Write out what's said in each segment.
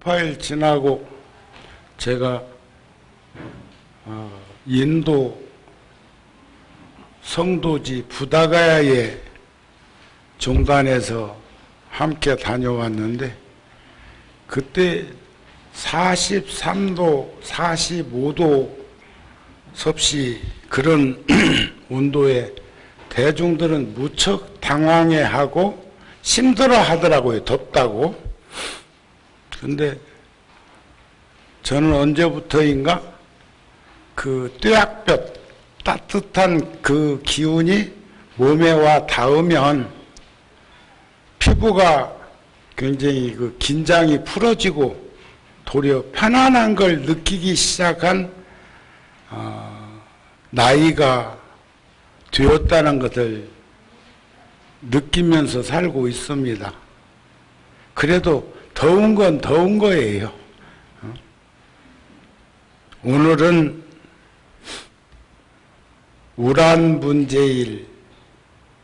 18일 지나고 제가 인도 성도지 부다가야에 종단에서 함께 다녀왔는데 그때 43도, 45도 섭씨 그런 온도에 대중들은 무척 당황해하고 힘들어 하더라고요. 덥다고. 근데 저는 언제부터인가 그 뙤약볕 따뜻한 그 기운이 몸에 와 닿으면 피부가 굉장히 그 긴장이 풀어지고 도리어 편안한 걸 느끼기 시작한 나이가 되었다는 것을 느끼면서 살고 있습니다. 그래도 더운 건 더운 거예요. 오늘은 우란분제일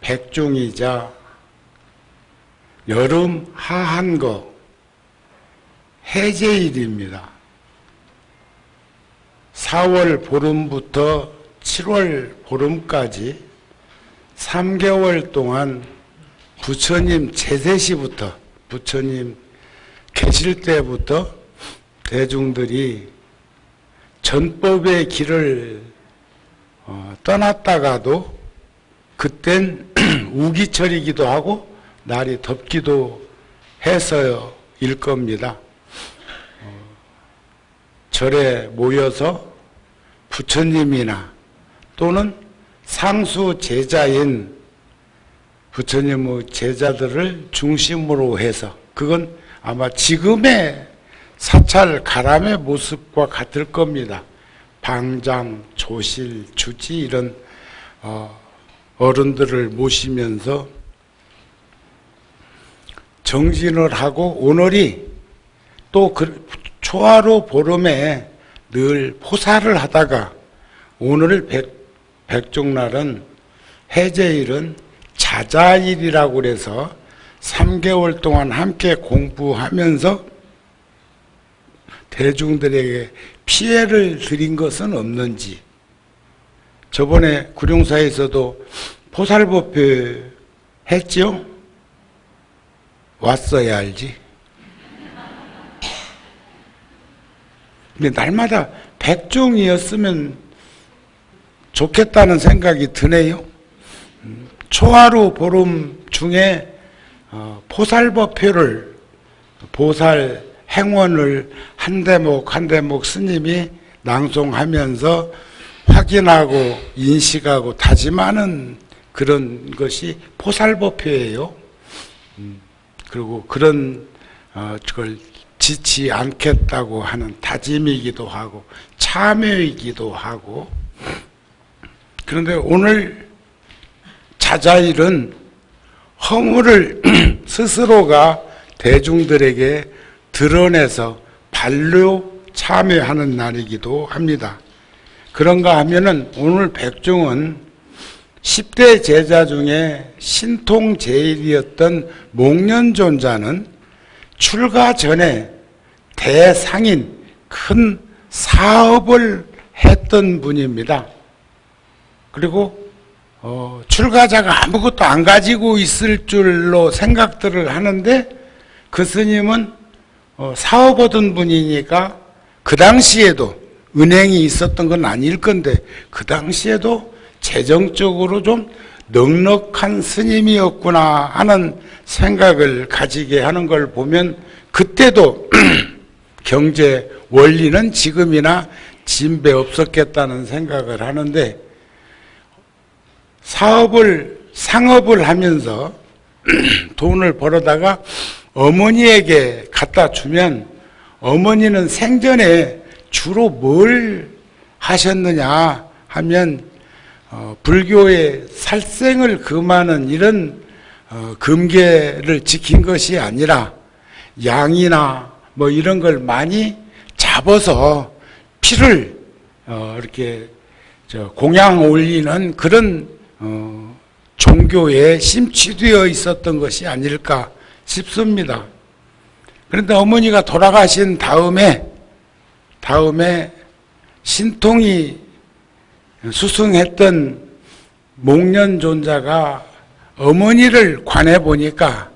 백종이자 여름 하한거 해제일입니다. 4월 보름부터 7월 보름까지 3개월 동안 부처님 제세시부터 부처님 계실 때부터 대중들이 전법의 길을 떠났다가도 그땐 우기철이기도 하고 날이 덥기도 해서일 겁니다. 절에 모여서 부처님이나 또는 상수 제자인 부처님의 제자들을 중심으로 해서 그건 아마 지금의 사찰 가람의 모습과 같을 겁니다. 방장, 조실, 주지 이런 어른들을 모시면서 정진을 하고 오늘이 또 초하루 보름에 늘 포사를 하다가 오늘 백종날은 해제일은 자자일이라고 그래서 3개월 동안 함께 공부하면서 대중들에게 피해를 드린 것은 없는지 저번에 구룡사에서도 포살법회 했죠? 왔어야 알지. 근데 날마다 백종이었으면 좋겠다는 생각이 드네요. 초하루 보름 중에 포살법회를 보살 행원을 한 대목 한 대목 스님이 낭송하면서 확인하고 인식하고 다짐하는 그런 것이 포살법회예요. 그리고 그런 그걸 지치 않겠다고 하는 다짐이기도 하고 참여이기도 하고. 그런데 오늘 자자일은 허물을 스스로가 대중들에게 드러내서 발로 참여하는 날이기도 합니다. 그런가 하면은 오늘 백종은 10대 제자 중에 신통제일이었던 목련존자는 출가 전에 대상인 큰 사업을 했던 분입니다. 그리고 출가자가 아무것도 안 가지고 있을 줄로 생각들을 하는데 그 스님은 사업 얻은 분이니까 그 당시에도 은행이 있었던 건 아닐 건데 그 당시에도 재정적으로 좀 넉넉한 스님이었구나 하는 생각을 가지게 하는 걸 보면 그때도 경제 원리는 지금이나 진배 없었겠다는 생각을 하는데 상업을 하면서 돈을 벌어다가 어머니에게 갖다 주면 어머니는 생전에 주로 뭘 하셨느냐 하면 불교의 살생을 금하는 이런 금계를 지킨 것이 아니라 양이나 뭐 이런 걸 많이 잡아서 피를 이렇게 공양 올리는 그런 종교에 심취되어 있었던 것이 아닐까 싶습니다. 그런데 어머니가 돌아가신 다음에 신통이 수승했던 목련존자가 어머니를 관해 보니까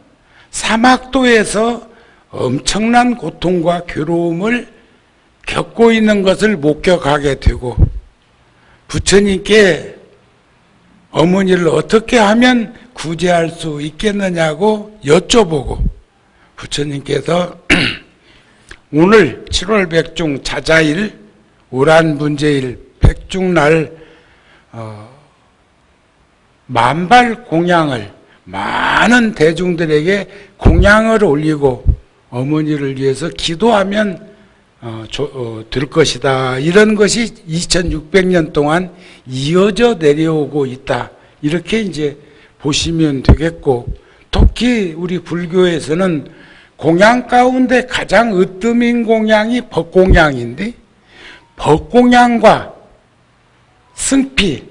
사막도에서 엄청난 고통과 괴로움을 겪고 있는 것을 목격하게 되고 부처님께 어머니를 어떻게 하면 구제할 수 있겠느냐고 여쭤보고 부처님께서 오늘 7월 백중 자자일 우란분제일 백중날 만발 공양을 많은 대중들에게 공양을 올리고 어머니를 위해서 기도하면 될 것이다. 이런 것이 2600년 동안 이어져 내려오고 있다. 이렇게 이제 보시면 되겠고, 특히 우리 불교에서는 공양 가운데 가장 으뜸인 공양이 법공양인데, 법공양과 승필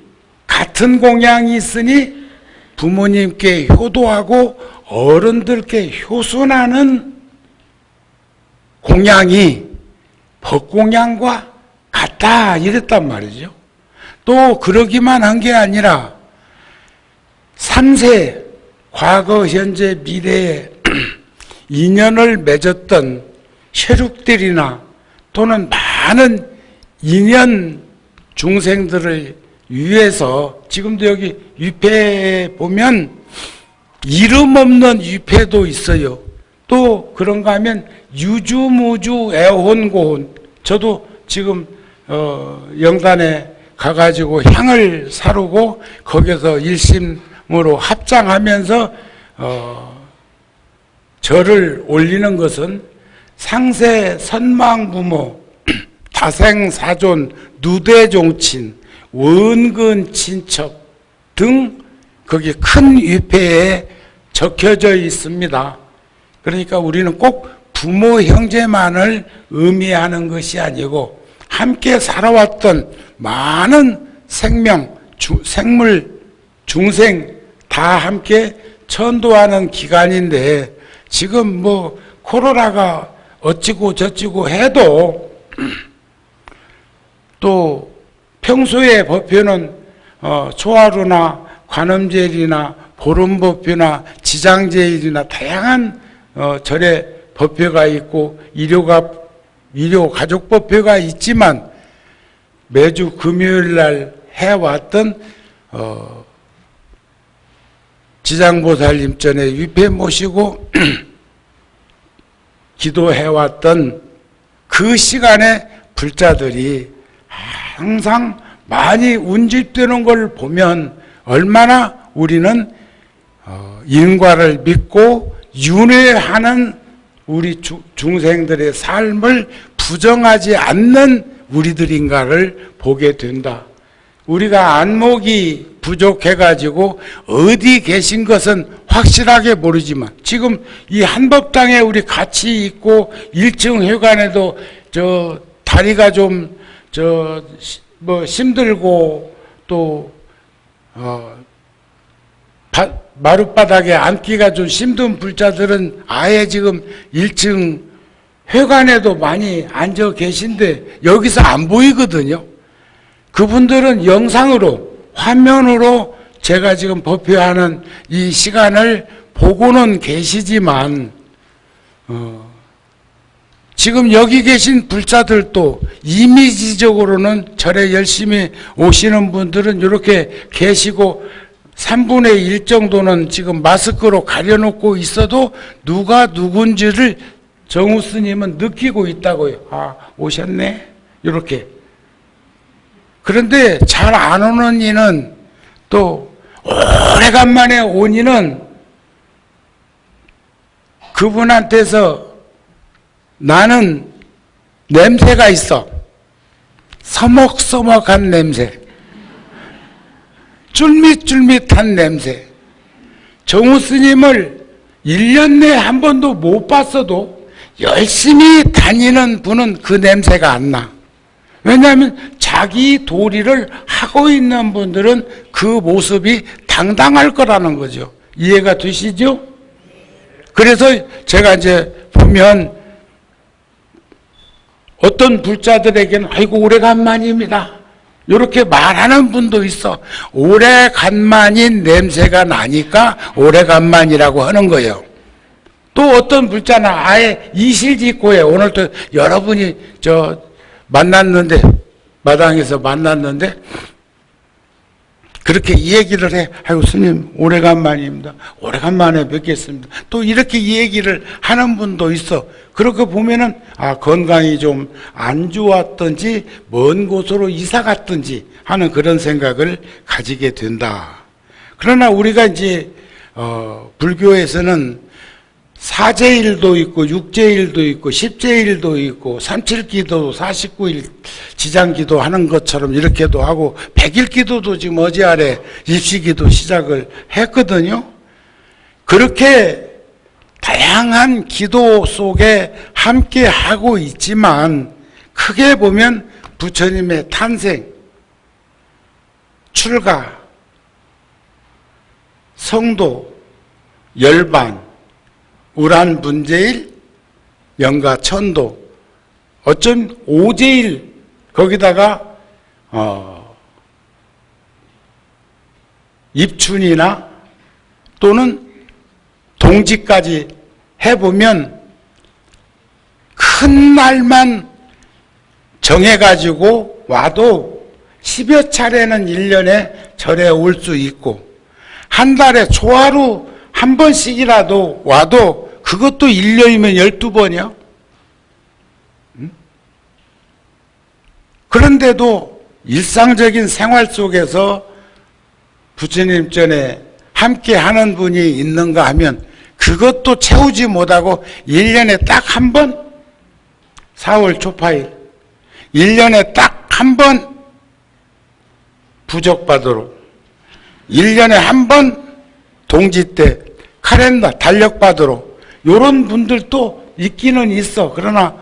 같은 공양이 있으니 부모님께 효도하고 어른들께 효순하는 공양이 법공양과 같다 이랬단 말이죠. 또 그러기만 한 게 아니라 3세 과거 현재 미래에 인연을 맺었던 혈육들이나 또는 많은 인연 중생들을 위해서 지금도 여기 위패에 보면 이름 없는 위패도 있어요. 또 그런가 하면 유주무주 애혼고혼, 저도 지금 영단에 가가지고 향을 사르고 거기서 일심으로 합장하면서 절을 올리는 것은 상세 선망부모, 다생사존, 누대종친, 원근 친척 등 거기 큰 위패에 적혀져 있습니다. 그러니까 우리는 꼭 부모 형제만을 의미하는 것이 아니고 함께 살아왔던 많은 생물, 중생 다 함께 천도하는 기간인데 지금 뭐 코로나가 어찌고 저찌고 해도 또 평소에 법회는 초하루나 관음제일이나 보름법회나 지장제일이나 다양한 절에 법회가 있고 일요 가족법회가 있지만 매주 금요일날 해왔던 지장보살님 전에 위패 모시고 기도해왔던 그 시간에 불자들이 항상 많이 운집되는 걸 보면 얼마나 우리는 인과를 믿고 윤회하는 우리 중생들의 삶을 부정하지 않는 우리들인가를 보게 된다. 우리가 안목이 부족해가지고 어디 계신 것은 확실하게 모르지만 지금 이 한법당에 우리 같이 있고 1층 회관에도 저 다리가 좀 힘들고 또 마룻바닥에 앉기가 좀 힘든 불자들은 아예 지금 1층 회관에도 많이 앉아 계신데 여기서 안 보이거든요. 그분들은 영상으로 화면으로 제가 지금 법회하는 이 시간을 보고는 계시지만 지금 여기 계신 불자들도 이미지적으로는 절에 열심히 오시는 분들은 이렇게 계시고 3분의 1 정도는 지금 마스크로 가려놓고 있어도 누가 누군지를 정우 스님은 느끼고 있다고요. 아, 오셨네? 이렇게. 그런데 잘 안 오는 이는 또 오래간만에 온 이는 그분한테서 나는 냄새가 있어. 서먹서먹한 냄새. 쫄깃쫄깃한 냄새. 정우 스님을 1년 내에 한 번도 못 봤어도 열심히 다니는 분은 그 냄새가 안 나. 왜냐하면 자기 도리를 하고 있는 분들은 그 모습이 당당할 거라는 거죠. 이해가 되시죠? 그래서 제가 이제 보면 어떤 불자들에게는 아이고 오래간만입니다. 이렇게 말하는 분도 있어. 오래간만인 냄새가 나니까 오래간만이라고 하는 거예요. 또 어떤 불자는 아예 이실직고에 오늘 또 여러분이 만났는데 마당에서 만났는데 그렇게 이 얘기를 해. 아이고 스님 오래간만입니다. 오래간만에 뵙겠습니다. 또 이렇게 이 얘기를 하는 분도 있어. 그렇게 보면은 건강이 좀 안 좋았든지 먼 곳으로 이사 갔든지 하는 그런 생각을 가지게 된다. 그러나 우리가 이제 불교에서는 사제일도 있고 육제일도 있고 십제일도 있고 삼칠기도 49일 지장기도 하는 것처럼 이렇게도 하고 100일 기도도 지금 어제 아래 입시기도 시작을 했거든요. 그렇게 다양한 기도 속에 함께 하고 있지만 크게 보면 부처님의 탄생, 출가, 성도, 열반, 우란분제일, 영가천도, 어쩐 오제일 거기다가 입춘이나 또는 동지까지 해보면 큰 날만 정해가지고 와도 10여 차례는 1년에 절에 올 수 있고 한 달에 초하루 한 번씩이라도 와도 그것도 1년이면 12번이요. 그런데도 일상적인 생활 속에서 부처님 전에 함께 하는 분이 있는가 하면 그것도 채우지 못하고 1년에 딱 한 번 4월 초파일 1년에 딱 한 번 부적받으러 1년에 한 번 동지 때 카렌더 달력받으러 이런 분들도 있기는 있어. 그러나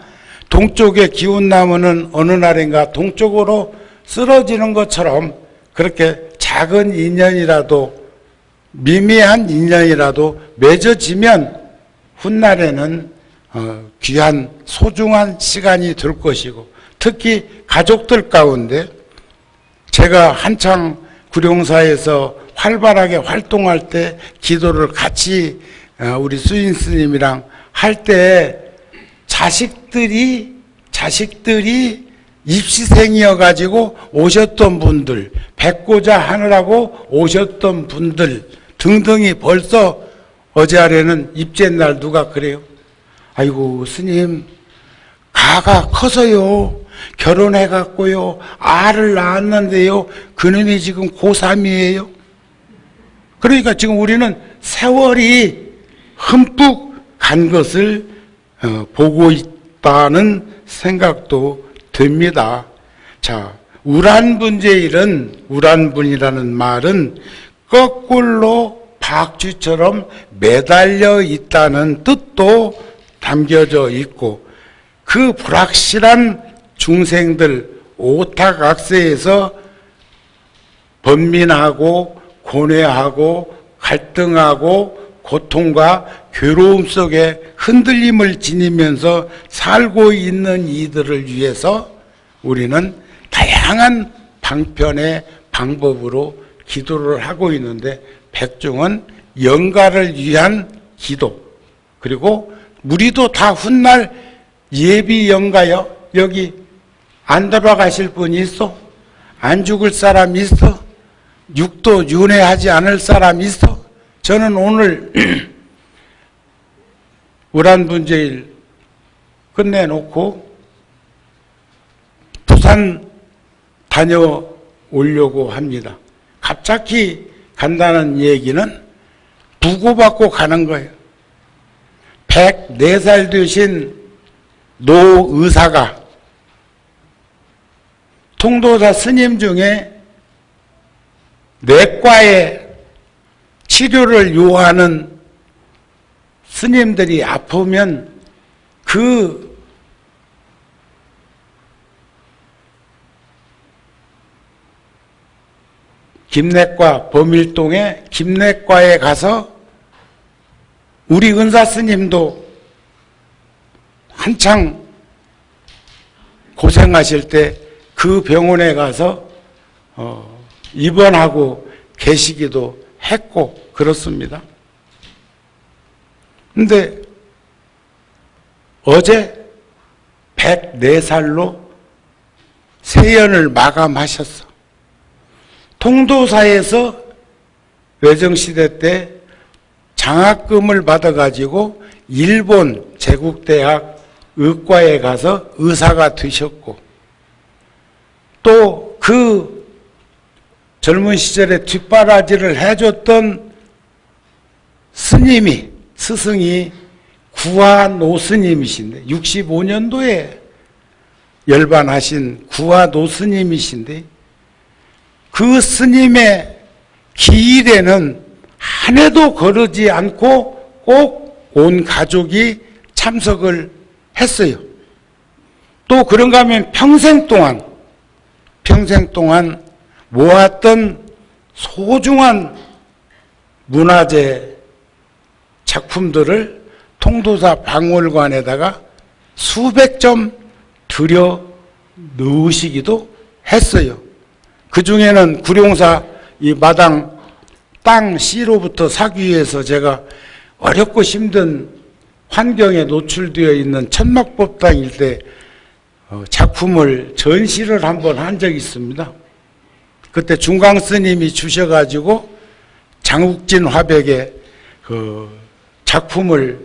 동쪽의 기운나무는 어느 날인가 동쪽으로 쓰러지는 것처럼 그렇게 작은 인연이라도 미미한 인연이라도 맺어지면 훗날에는 귀한 소중한 시간이 될 것이고 특히 가족들 가운데 제가 한창 구룡사에서 활발하게 활동할 때 기도를 같이 우리 수인 스님이랑 할 때 자식들이 입시생이어 가지고 오셨던 분들, 백고자 하느라고 오셨던 분들 등등이 벌써 어제 아래는 입제 날 누가 그래요? 아이고 스님 가가 커서요 결혼해 갖고요 알을 낳았는데요 그놈이 지금 고3이에요. 그러니까 지금 우리는 세월이 흠뻑 간 것을 보고 있다는 생각도 듭니다. 자, 우란분이라는 말은 거꾸로 박쥐처럼 매달려 있다는 뜻도 담겨져 있고 그 불확실한 중생들 오탁악세에서 번민하고 고뇌하고 갈등하고 고통과 괴로움 속에 흔들림을 지니면서 살고 있는 이들을 위해서 우리는 다양한 방편의 방법으로 기도를 하고 있는데 백종은 영가를 위한 기도 그리고 우리도 다 훗날 예비 영가요. 여기 안 돌아가실 분이 있어? 안 죽을 사람 있어? 육도 윤회하지 않을 사람 있어? 저는 오늘 우란분제일 끝내놓고 부산 다녀오려고 합니다. 갑자기 간다는 얘기는 부고받고 가는 거예요. 104살 되신 노 의사가 통도사 스님 중에 내과에 치료를 요하는 스님들이 아프면 그 김내과 범일동의 김내과에 가서 우리 은사 스님도 한창 고생하실 때 그 병원에 가서 입원하고 계시기도 했고 그렇습니다. 근데 어제 104살로 세연을 마감하셨어. 통도사에서 외정시대 때 장학금을 받아가지고 일본 제국대학 의과에 가서 의사가 되셨고, 또 그 젊은 시절에 뒷바라지를 해줬던 스승이 구화노 스님이신데, 65년도에 열반하신 구화노 스님이신데, 그 스님의 기일에는 한 해도 거르지 않고 꼭 온 가족이 참석을 했어요. 또 그런가 하면 평생 동안 모았던 소중한 문화재 작품들을 통도사 박물관에다가 수백 점 들여 넣으시기도 했어요. 그 중에는 구룡사 이 마당 땅 C로부터 사기 위해서 제가 어렵고 힘든 환경에 노출되어 있는 천막법당 일대 작품을 전시를 한번 한 적이 있습니다. 그때 중광 스님이 주셔가지고 장욱진 화백에 그 작품을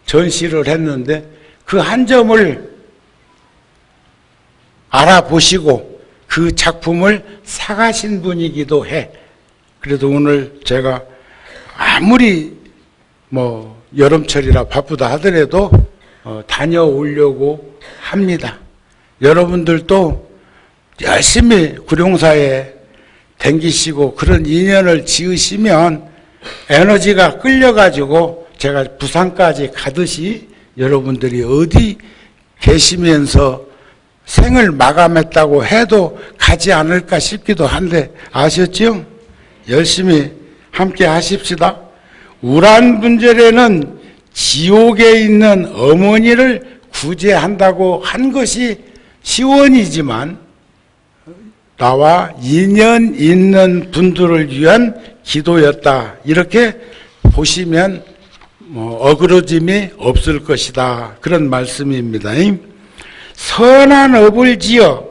전시를 했는데, 그 한 점을 알아보시고 그 작품을 사가신 분이기도 해. 그래도 오늘 제가 아무리 여름철이라 바쁘다 하더라도 다녀오려고 합니다. 여러분들도 열심히 구룡사에 댕기시고 그런 인연을 지으시면 에너지가 끌려가지고 제가 부산까지 가듯이 여러분들이 어디 계시면서 생을 마감했다고 해도 가지 않을까 싶기도 한데, 아셨죠? 열심히 함께 하십시다. 우란분절에는 지옥에 있는 어머니를 구제한다고 한 것이 시원이지만 나와 인연 있는 분들을 위한 기도였다, 이렇게 보시면 어그러짐이 없을 것이다, 그런 말씀입니다. 선한 업을 지어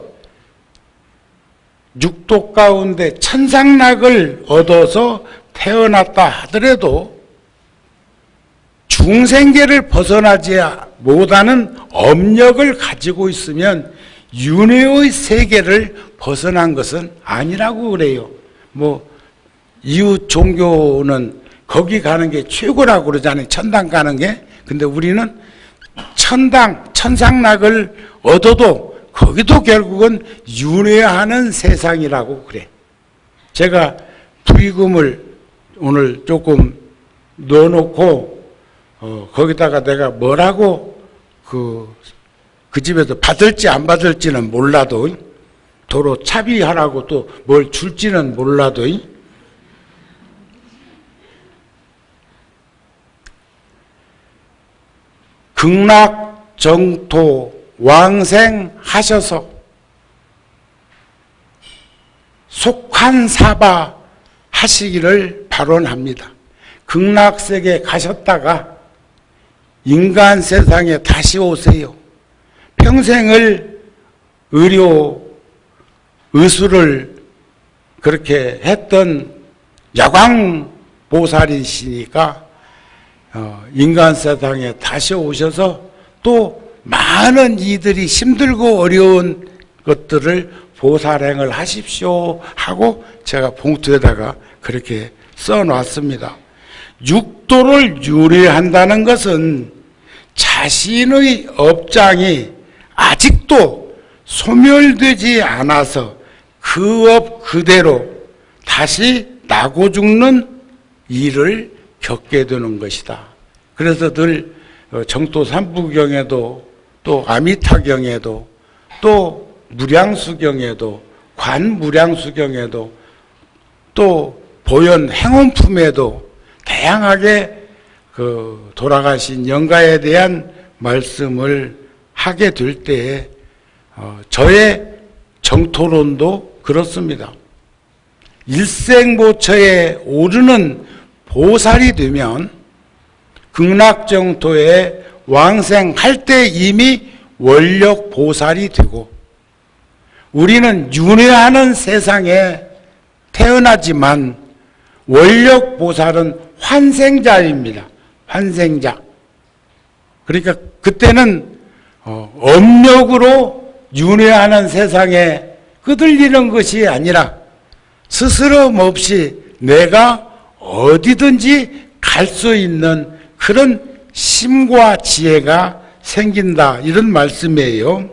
육도 가운데 천상락을 얻어서 태어났다 하더라도 중생계를 벗어나지 못하는 업력을 가지고 있으면 윤회의 세계를 벗어난 것은 아니라고 그래요. 이웃 종교는 거기 가는 게 최고라고 그러잖아요. 천당 가는 게. 근데 우리는 천상락을 얻어도 거기도 결국은 윤회하는 세상이라고 그래. 제가 부의금을 오늘 조금 넣어놓고 거기다가 내가 뭐라고 그 집에서 받을지 안 받을지는 몰라도, 도로 차비하라고 또 뭘 줄지는 몰라도, 극락정토 왕생하셔서 속한사바 하시기를 발언합니다. 극락세계 가셨다가 인간 세상에 다시 오세요. 평생을 의술을 그렇게 했던 야광보살이시니까 인간 세상에 다시 오셔서 또 많은 이들이 힘들고 어려운 것들을 보살행을 하십시오 하고 제가 봉투에다가 그렇게 써놨습니다. 육도를 유래한다는 것은 자신의 업장이 아직도 소멸되지 않아서 그 업 그대로 다시 나고 죽는 일을 겪게 되는 것이다. 그래서 늘 정토 삼부경에도 또 아미타경에도 또 무량수경에도 관무량수경에도 또 보현 행원품에도 다양하게 돌아가신 영가에 대한 말씀을 하게 될 때에 저의 정토론도 그렇습니다. 일생모처에 오르는 보살이 되면 극락정토에 왕생할 때 이미 원력보살이 되고, 우리는 윤회하는 세상에 태어나지만 원력보살은 환생자입니다. 환생자. 그러니까 그때는 업력으로 윤회하는 세상에 끄들리는 것이 아니라 스스럼 없이 내가 어디든지 갈 수 있는 그런 심과 지혜가 생긴다, 이런 말씀이에요.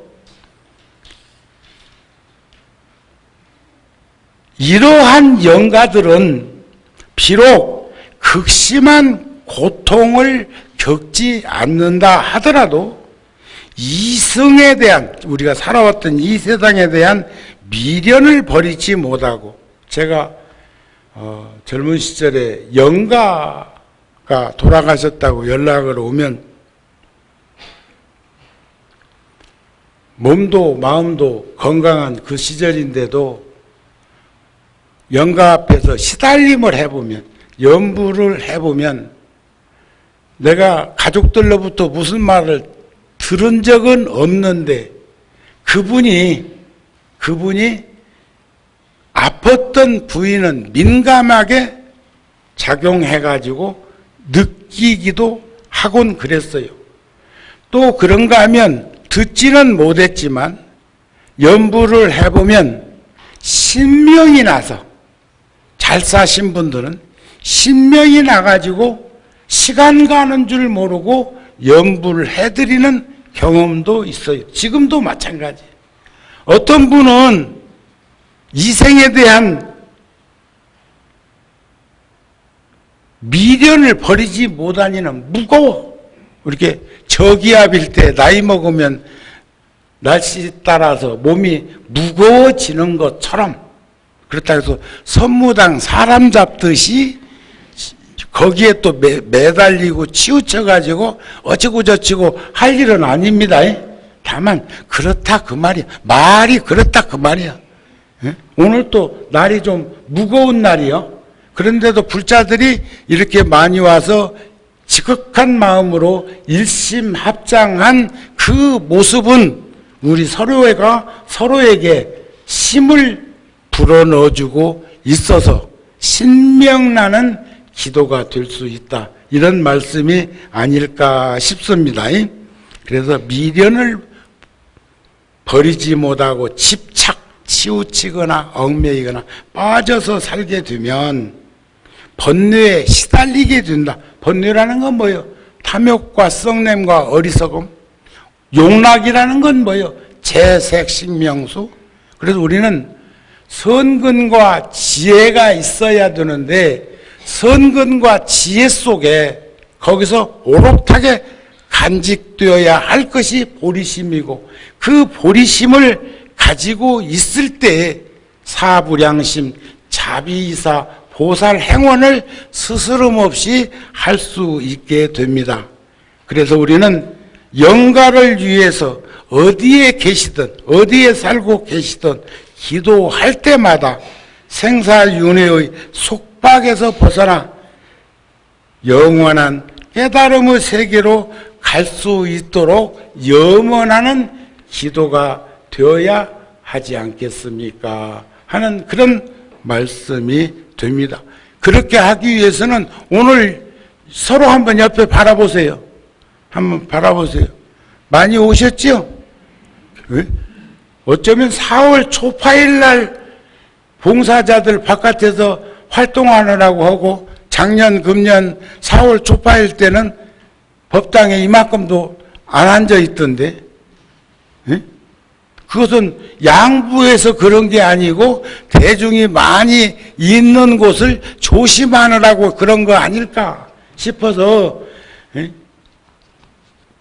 이러한 영가들은 비록 극심한 고통을 겪지 않는다 하더라도 이승에 대한, 우리가 살아왔던 이 세상에 대한 미련을 버리지 못하고, 제가 젊은 시절에 영가가 돌아가셨다고 연락을 오면 몸도 마음도 건강한 그 시절인데도 영가 앞에서 시달림을 해보면, 연부를 해보면, 내가 가족들로부터 무슨 말을 들은 적은 없는데 그분이 아팠던 부위는 민감하게 작용해가지고 느끼기도 하곤 그랬어요. 또 그런가 하면 듣지는 못했지만 연부를 해보면 신명이 나서, 잘 사신 분들은 신명이 나가지고 시간 가는 줄 모르고 연부를 해드리는 경험도 있어요. 지금도 마찬가지. 어떤 분은 이생에 대한 미련을 버리지 못하니는 무거워. 이렇게 저기압일 때 나이 먹으면 날씨 따라서 몸이 무거워지는 것처럼, 그렇다 해서 선무당 사람 잡듯이 거기에 또 매달리고 치우쳐가지고 어쩌고 저쩌고 할 일은 아닙니다. 다만 그렇다 그 말이야. 말이 그렇다 그 말이야. 오늘 또 날이 좀 무거운 날이요. 그런데도 불자들이 이렇게 많이 와서 지극한 마음으로 일심합장한 그 모습은 우리 서로에게 힘을 불어넣어주고 있어서 신명나는 기도가 될 수 있다, 이런 말씀이 아닐까 싶습니다. 그래서 미련을 버리지 못하고 집착, 치우치거나 얽매이거나 빠져서 살게 되면 번뇌에 시달리게 된다. 번뇌라는 건 뭐예요? 탐욕과 썩냄과 어리석음. 용락이라는 건 뭐예요? 재색신명수. 그래서 우리는 선근과 지혜가 있어야 되는데, 선근과 지혜 속에 거기서 오롯하게 간직되어야 할 것이 보리심이고, 그 보리심을 가지고 있을 때 사불양심, 자비이사, 보살 행원을 스스럼 없이 할 수 있게 됩니다. 그래서 우리는 영가를 위해서 어디에 계시든 어디에 살고 계시든 기도할 때마다 생사윤회의 속박에서 벗어나 영원한 깨달음의 세계로 갈 수 있도록 염원하는 기도가 되어야 하지 않겠습니까? 하는 그런 말씀이 됩니다. 그렇게 하기 위해서는 오늘 서로 한번 옆에 바라보세요. 한번 바라보세요. 많이 오셨죠? 어쩌면 4월 초파일 날 봉사자들 바깥에서 활동하느라고 하고, 작년, 금년 4월 초파일 때는 법당에 이만큼도 안 앉아 있던데, 그것은 양부에서 그런 게 아니고 대중이 많이 있는 곳을 조심하느라고 그런 거 아닐까 싶어서,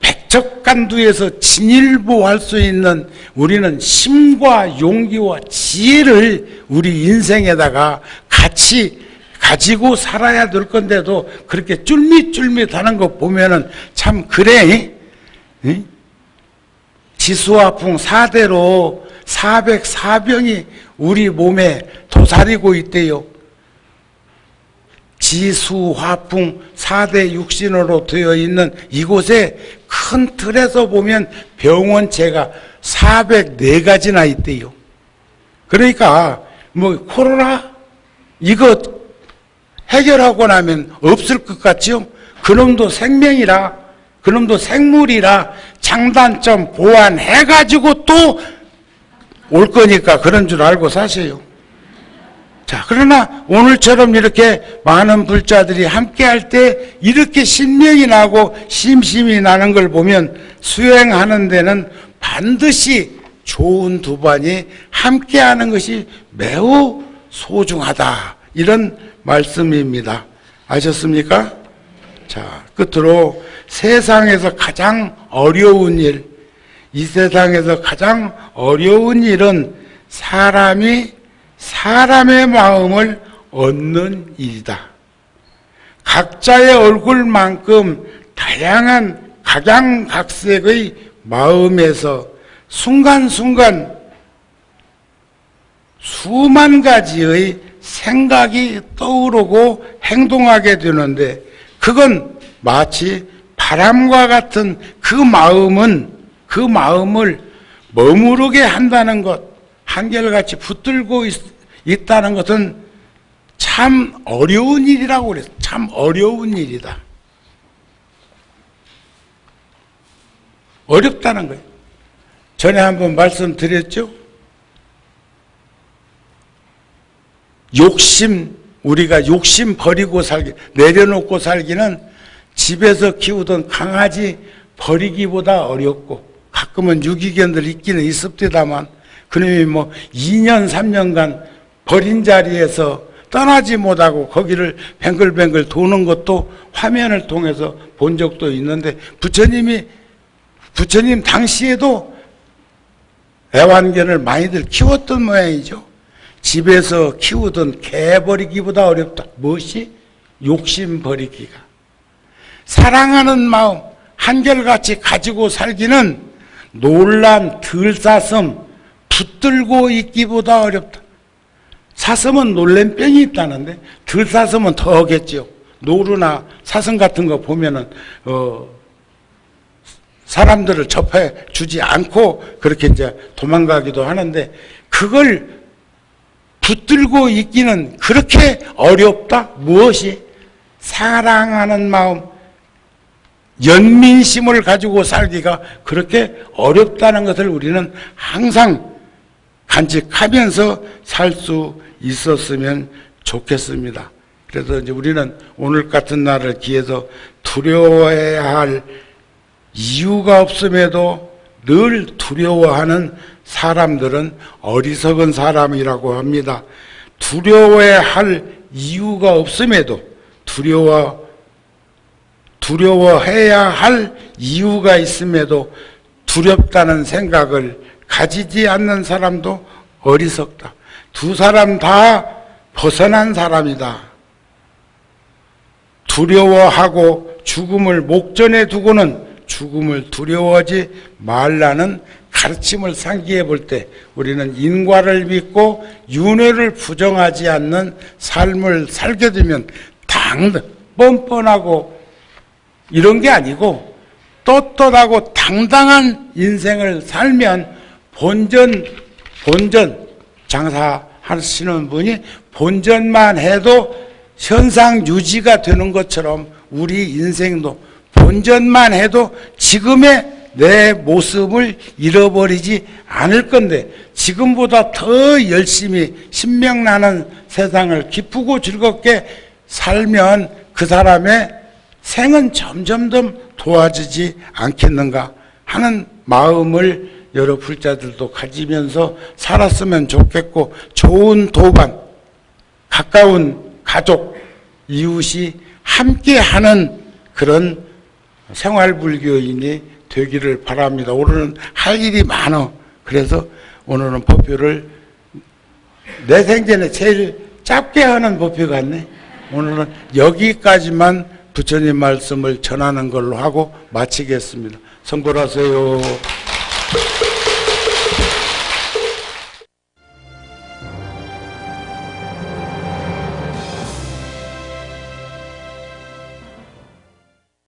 백척간두에서 진일보할 수 있는 우리는 힘과 용기와 지혜를 우리 인생에다가 같이 가지고 살아야 될 건데도 그렇게 쫄밋쫄밋하는 거 보면은 참 그래. 지수화풍 4대로 404병이 우리 몸에 도사리고 있대요. 지수화풍 4대 육신으로 되어 있는 이곳에 큰 틀에서 보면 병원체가 404가지나 있대요. 그러니까 뭐 코로나 이거 해결하고 나면 없을 것 같지요? 그놈도 생명이라, 그놈도 생물이라 장단점 보완해가지고 또 올 거니까 그런 줄 알고 사세요. 자, 그러나 오늘처럼 이렇게 많은 불자들이 함께 할 때 이렇게 신명이 나고 심심이 나는 걸 보면 수행하는 데는 반드시 좋은 두 반이 함께 하는 것이 매우 소중하다. 이런 말씀입니다. 아셨습니까? 자, 끝으로 세상에서 가장 어려운 일, 이 세상에서 가장 어려운 일은 사람이 사람의 마음을 얻는 일이다. 각자의 얼굴만큼 다양한 각양각색의 마음에서 순간순간 수만 가지의 생각이 떠오르고 행동하게 되는데 그건 마치 바람과 같은 그 마음을 머무르게 한다는 것, 한결같이 붙들고 있다는 것은 참 어려운 일이라고 그랬어요. 참 어려운 일이다. 어렵다는 거예요. 전에 한번 말씀드렸죠? 우리가 욕심 버리고 살기, 내려놓고 살기는 집에서 키우던 강아지 버리기보다 어렵고, 가끔은 유기견들 있기는 있습니다만, 그놈이 뭐 2년, 3년간 버린 자리에서 떠나지 못하고 거기를 뱅글뱅글 도는 것도 화면을 통해서 본 적도 있는데, 부처님 당시에도 애완견을 많이들 키웠던 모양이죠. 집에서 키우던 개 버리기보다 어렵다. 무엇이? 욕심 버리기가. 사랑하는 마음 한결같이 가지고 살기는 놀란 들사슴 붙들고 있기보다 어렵다. 사슴은 놀랜병이 있다는데 들사슴은 더 하겠죠. 노루나 사슴 같은 거 보면은 사람들을 접해 주지 않고 그렇게 이제 도망가기도 하는데, 그걸 붙들고 있기는 그렇게 어렵다. 무엇이? 사랑하는 마음, 연민심을 가지고 살기가 그렇게 어렵다는 것을 우리는 항상 간직하면서 살 수 있었으면 좋겠습니다. 그래서 이제 우리는 오늘 같은 날을 기해서 두려워해야 할 이유가 없음에도 늘 두려워하는 사람들은 어리석은 사람이라고 합니다. 두려워해야 할 이유가 없음에도 두려워해야 할 이유가 있음에도 두렵다는 생각을 가지지 않는 사람도 어리석다. 두 사람 다 벗어난 사람이다. 두려워하고 죽음을 목전에 두고는 죽음을 두려워하지 말라는 가르침을 상기해 볼 때 우리는 인과를 믿고 윤회를 부정하지 않는 삶을 살게 되면 뻔뻔하고 이런 게 아니고 떳떳하고 당당한 인생을 살면 본전 장사하시는 분이 본전만 해도 현상 유지가 되는 것처럼 우리 인생도 본전만 해도 지금의 내 모습을 잃어버리지 않을 건데, 지금보다 더 열심히 신명나는 세상을 기쁘고 즐겁게 살면 그 사람의 생은 점점 더 도와지지 않겠는가 하는 마음을 여러 불자들도 가지면서 살았으면 좋겠고, 좋은 도반, 가까운 가족, 이웃이 함께하는 그런 생활불교인이 되기를 바랍니다. 오늘은 할 일이 많아. 그래서 오늘은 법표를 내 생전에 제일 짧게 하는 법표 같네. 오늘은 여기까지만 부처님 말씀을 전하는 걸로 하고 마치겠습니다. 성불하세요.